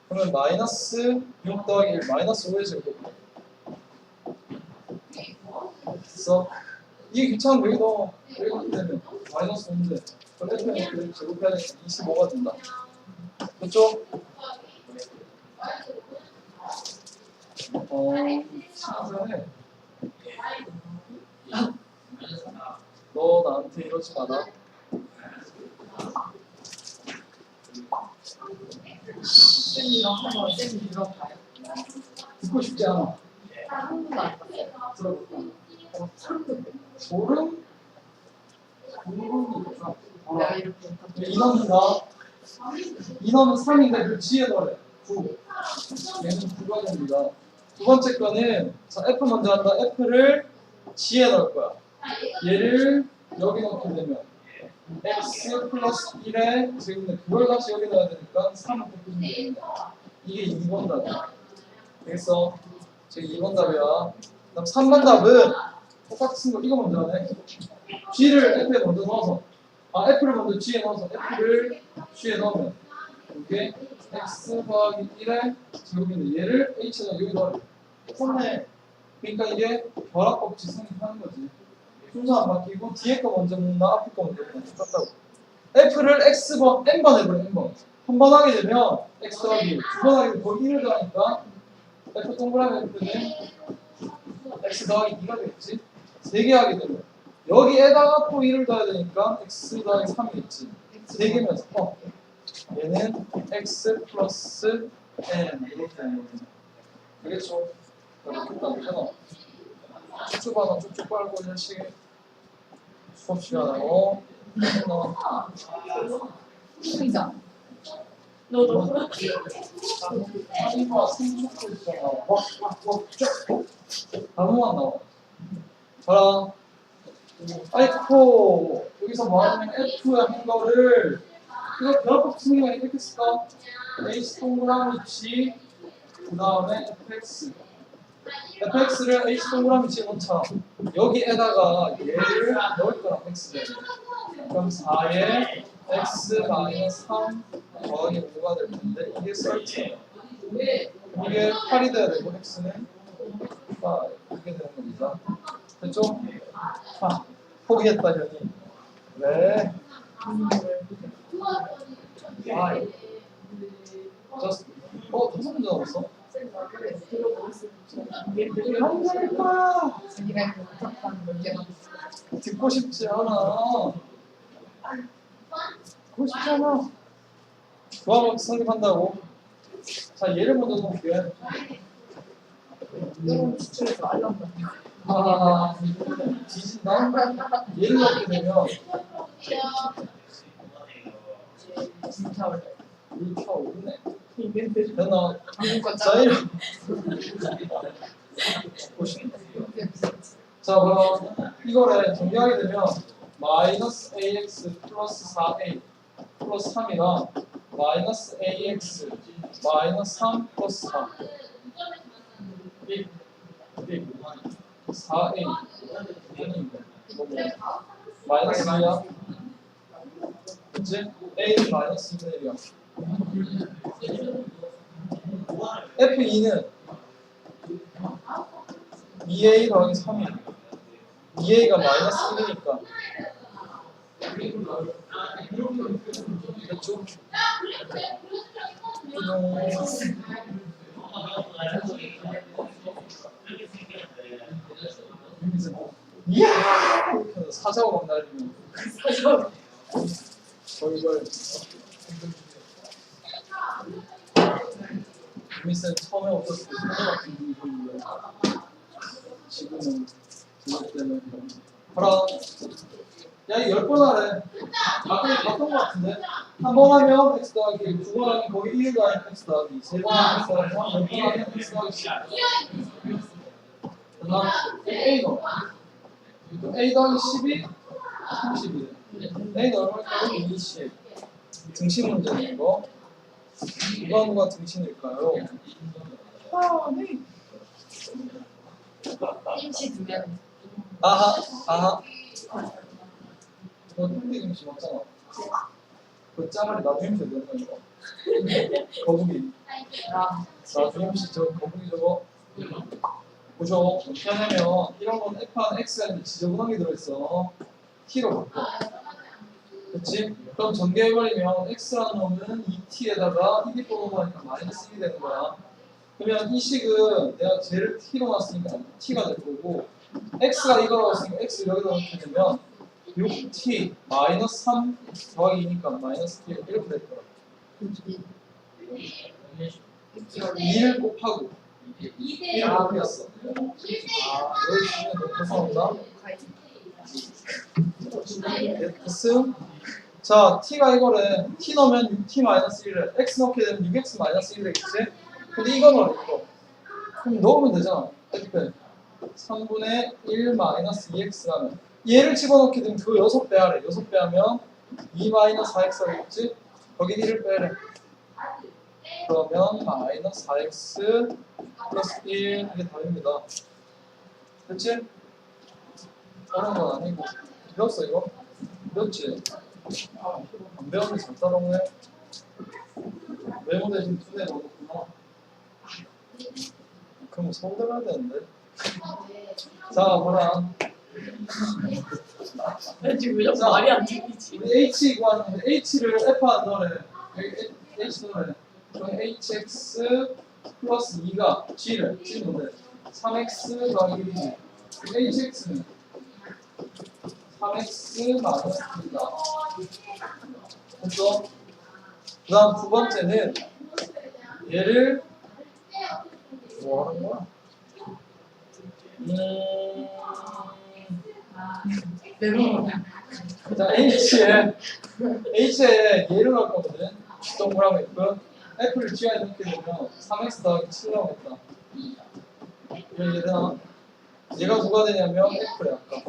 그러면 마이너스 6 더하기 1 마이너스 5의 제곱. 됐어? 이게 귀찮은데 여기 넣어. 여기 넣게 되면 마이너스 5인데 그럼 F는 제곱해야 되니까 25가 된다. 됐죠? 신선해. 너 나한테 이러지 마라. 쌤이랑 한번 쌤 들어봐요. 듣고 싶지 않아. 한 번도 안 봤어요. 들어볼까? 소름 소름? 소름이 있구나. 내가 이렇게 인원은 다 인원은 3인데 그 G에 넣으래. 9. 얘는 9가 됩니다. 두 번째 거는 자, F 먼저 한다. F를 G에 넣을 거야. 얘를 여기 넣게 되면 X 플러스 1에 지금 그걸 다시 여기 넣어야 되니까 3을 곱해주면 됩니다. 이게 2번 답이야. 되겠어? 지금 2번 답이야. 그다음 3번 답은 똑같은 거 이거 먼저 하네. G를 F에 먼저 넣어서 F를 먼저 G에 넣어서 F를 G에 넣으면 이게 X 더하기 1에 제곱인데 얘를 H에다 여기 넣어야 돼. 똑같네. 그러니까 이게 결합법칙 성립하는 거지. 순서 안 바뀌고 뒤에 거 먼저 묻나 앞에 거 먼저 묻나 똑같다고. F를 X번 N번 해버려. N번. 한 번 하게 되면 X 더하기 2번 하게 되면 거기 1을 더하니까 F 동그라미 F는 X 더하기 2가 되겠지. 3개 하게 되면 여기에다가 또 1을 더해야 되니까 x 더하기 3이겠지. 3개면서 얘는 x 플러스 n 이렇게 되는 거지. 알겠죠? 이렇게 딱 해놔. 쭉쭉 하나 쭉쭉 빨고 이 자식 수업 시간으로 해놔. 승자. 너도. 아니가 생각도 있잖아. 쫙. 단어만 나와. 봐라. 아이코 여기서 말하면 F에 한 거를 이거 변화법 승리가 이렇게 쓸까? H 동그라미 G 그 다음에 fx fx를 H 동그라미 G에 넣자. 여기에다가 얘를 넣을 거랑 x 돼. 그럼 4에 x 마이너스 3 더하기 5가 될 텐데 이게 썰지. 이게 8이 돼야 되고 x는 이게 되는 겁니다. 됐죠? 아, 포기했다 현이. 네. just 다섯 문제 남았어? 할 거야. 자기가 못했다는 문제가 듣고 싶지 않아. 듣고 싶지 않아. 조합을 성립한다고. 자 얘를 먼저 놓을게. 이런 추출해서 알람다. 아 뒤진다. 얘를 넣게 되면 진짜 어려워. 이렇게 오르네. 있는데 됐나? 한국과 자 짜. 1. 자 그럼 이거를 정리하게 되면 마이너스 ax 플러스 4a 플러스 3이랑 마이너스 ax 마이너스 3 플러스 4 4a 마이너스 2야 그치? a는 마이너스 2분의 1이야 F2는 2a 더하기 3이야 2a가 마이너스 1이니까 됐죠? 이야! 사자고 막 날리면 벌벌 유미쌤 처음에 없었을 때 사자 같은 분이 보이고요 지금은 그것 때문에 봐라 야 이거 10번 하래 아까 봤던 거 같은데 한 번 하면 x 더하기 두 번 하면 거기 1 더하기 x 더하기 세 번 하면 x 더하기 3 몇 번 하면 x 더하기 10 그다음 a 넣어 a 더하기 10이 30이래 a는 얼마일까요? 20 등신 문제는 이거 누가 등신일까요? 임시 두면 아하 너 통비 등신 맞잖아 그 짜말이 나중에 임시 되는 거 거북이 나중에 임시 저 거북이 저거 보죠 어떻게 하냐면 이런 건 F한 X가 있는데 지저분하게 들어있어 T로 바꿔 그렇지? 그럼 전개해버리면 X라는 놈은 2T에다가 1이 뽑아보니까 마이너스 1이 되는 거야 그러면 이 식은 내가 쟤를 T로 놨으니까 T가 될 거고 X가 이거라고 했으니까 X 여기다 넣게 되면 6T 마이너스 3 더하기 2니까 마이너스 T 이렇게 될 거야 2를 곱하고 1을 곱했어 여기 주면 너무 고생한다 됐음? 자, t가 이거래. t 넣으면 6t 마이너스 1을 x 넣게 되면 6x 마이너스 1 되겠지? 근데 이거 넣어, 이거. 그럼 넣으면 되잖아. f 3분의 1 마이너스 2x라면 얘를 집어넣게 되면 그 6배 하래. 6배 하면 2 마이너스 4x 하겠지? 거기 1을 빼래. 그러면 마이너스 4x 플러스 1 이게 답입니다. 됐지? 어려운 건 아니고. 배웠어 이거? 배웠지? 안 배웠는데 잘 따라오네. 메모 대신 2대 넣었구나. 그럼 서울대 가야 되는데. 자, 봐라. 지금 왜 자꾸 말이 안 들리지? 우리 H 구하는데 H를 F한 넣으래. 여기 H 넣으래. 그럼 HX 플러스 2가 G를 G 뭔데? 3X 더하기 1이지. HX는 3x 마이너스 T다. 됐어? 그 다음 두 번째는 얘를 뭐 하는 거야? 자, H에 얘를 할 거거든. 동그라미 F. F를 G에 넣게 되면 3x 더하기 7 나오겠다. 이런 얘들아. 얘가 누가 되냐면 F야, 아까.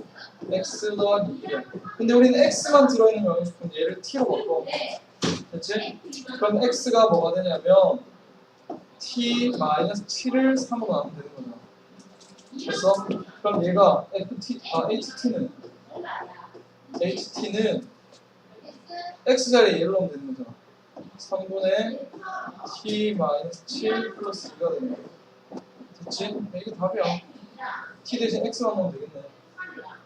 X 더하기 2야. 근데 우리는 X만 들어있는 거 알고 싶은데 얘를 T로 바꿔. 됐지? 그럼 X가 뭐가 되냐면 T 마이너스 7을 3으로 나누면 되는 거잖아. 됐어? 그럼 얘가 HT는 X자리에 얘를 넣으면 되는 거잖아. 3분의 T 마이너스 7 플러스 2가 되는 거야. 됐지? 이게 답이야. T 대신 X만 넣으면 되겠네.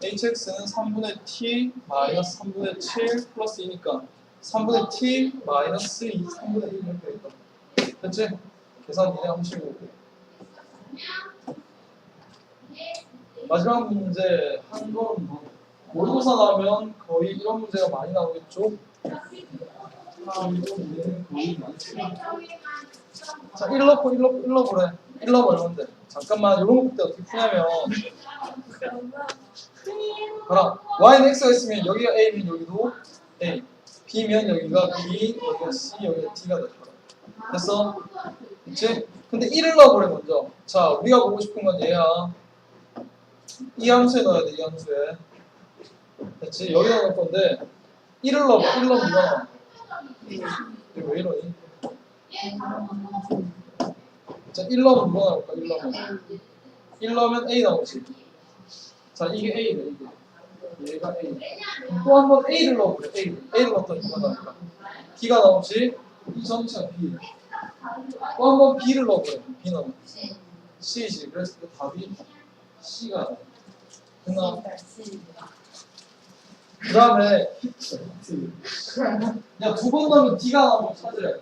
HX는 3분의 T 마이너스 3분의 7 플러스 2니까 3분의 T 마이너스 2, 3분의 1 이렇게 되겠다. 됐지? 계산 이해 하시고. 마지막 문제 한 번 모의고사 나오면 거의 이런 문제가 많이 나오겠죠? 문제는 거의 많죠. 자, 1 넣고 1 넣으래. 1 넣으면 얼마인데? 잠깐만, 이런 것부터 어떻게 푸냐면 봐라. y는 x가 있으면 여기가 a면 여기도 a, b면 여기가 b, 여기가 c, 여기가 d가 될 거야. 됐어? 그치? 근데 1을 넣어버려 먼저. 자, 우리가 보고 싶은 건 얘야. 이 함수에 넣어야 돼, 이 함수에. 됐지? 여기다 넣을 건데 1을 넣어봐. 1 넣으면 이거 나와. 이거 왜 이러니? 자, 1 넣으면 누가 나올까? 1 넣으면 1 넣으면 a 나오지. 자, 이게 a래, 이게. 얘가 a. 또 한 번 a를 넣어보래. a를 넣었더니 누가 나올까? b가 나오지. 이 전체가 b. 또 한 번 b를 넣어보래. b 넣으면 c지. 그래서 그 답이 c가 나와. 됐나? 그 다음에 야, 두 번 넣으면 D가 나오면 찾으래.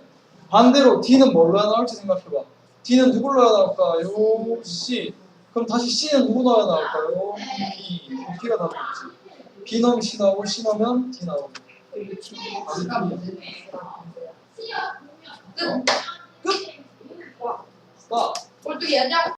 반대로 D는 뭘로 나올지 생각해봐. D는 누굴 넣어야 나올까요? C. 그럼 다시 C는 누구 넣어야 나올까요? B. 그럼 B가 답이겠지. B 넣으면 C 나오고 C 넣으면 D 나오고. 끝! 스탑! 꼴뚜기 하자.